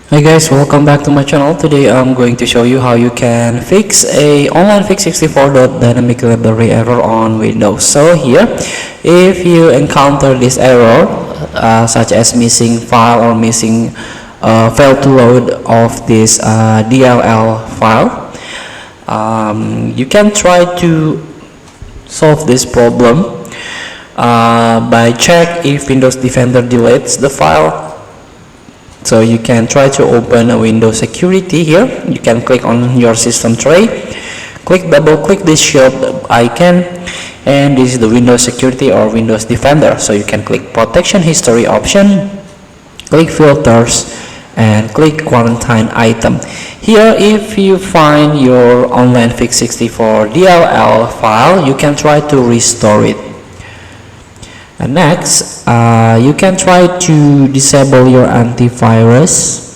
Hi guys, welcome back to my channel. Today I'm going to show you how you can fix a Onlinefix64.dynamic library error on Windows. So here, if you encounter this error, such as missing file or missing fail to load of this DLL file, you can try to solve this problem by check if Windows Defender deletes the file. So you can try to open a Windows security here. You can click on your system tray, double click this shield icon, and this is the Windows security or Windows Defender. So you can click protection history option, click filters, and click quarantine item. Here, if you find your Onlinefix64.dll file, you can try to restore it. And next, you can try to disable your antivirus.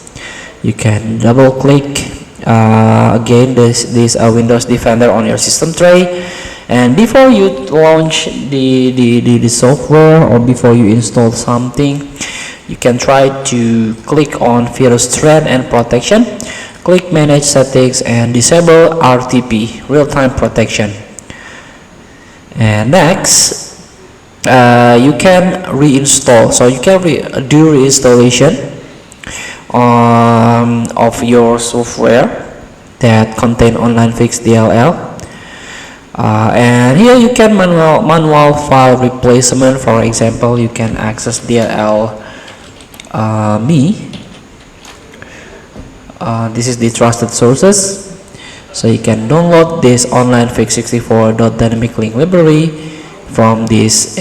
You can double click again this Windows Defender on your system tray, and before you launch the software or before you install something, you can try to click on virus threat and protection, click manage settings, and disable RTP, real-time protection. And next, you can reinstall. So you can do reinstallation of your software that contain Onlinefix.dll, and here you can manual file replacement. For example, you can access DLL me. This is the trusted sources, so you can download this Onlinefix64.dynamic link library from this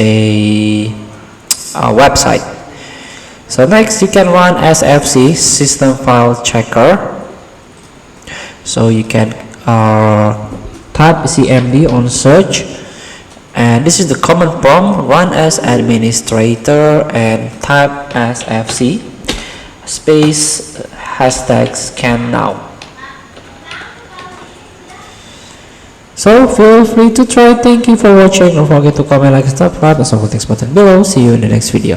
website. So next, you can run SFC, system file checker. So you can type CMD on search, and this is the command prompt: run as administrator and type SFC space #scan now. So feel free to try. Thank you for watching. Don't forget to comment, like, subscribe, and also the text button below. See you in the next video.